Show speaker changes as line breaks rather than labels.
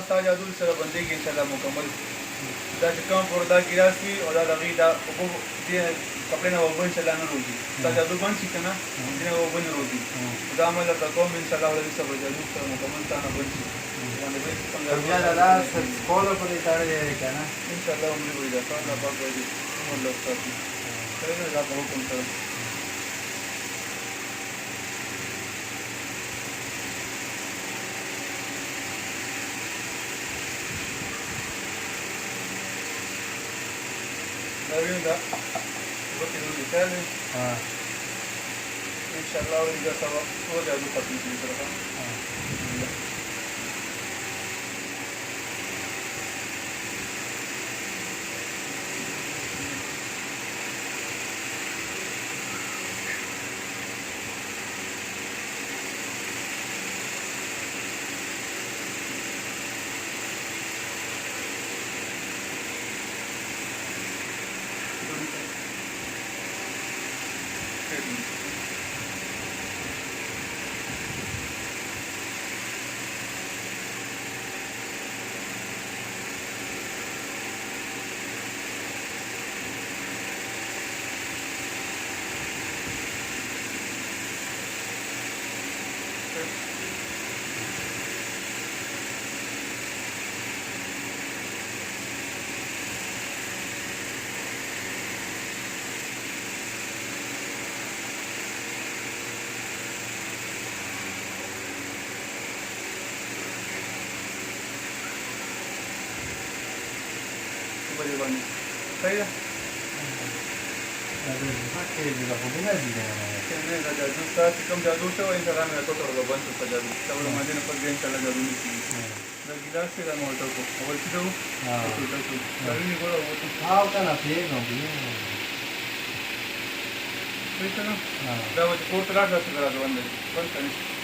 ستا جادو سره بندېږي انشاءالله مکمل دا چې کوم پور دا ګیلاس وي او دا دغې دا اوبه دې کپړې نه اوبه انشاءالله نه روځي دا جادو بند شي که نه دې نه اوبه نه روځي دا عمل درته کوم انشاءالله ولې سبا جادو سره مکمل تا نه بند شي
بیا د لاس کولو پورې تړلی دی که نه
انشاءالله عمرې به وي دا الله پاک به دې عمر له ساتي دا په حکم سره دا وینو دا وکې روزي خیر دی انشاءالله ولې دا سبا ټول جادو ختم شي سره بجې باندې صحیح ده دا جادو ستا چې کوم جادو ته وایي انشاءالله مې ټوټه ورته بند شو په جادو دا به له مانځه نه پس بیا انشاءالله جادو نه کېږي دا ګیلاس چې دا مې ورته کړو اول چې ده و ټوټه شو دا وینې ګوره ووتو
او که نه پرېږدم
صحیح شه نو دا به چې کور ته لاړ شو داسې به راته بند دی بند که نه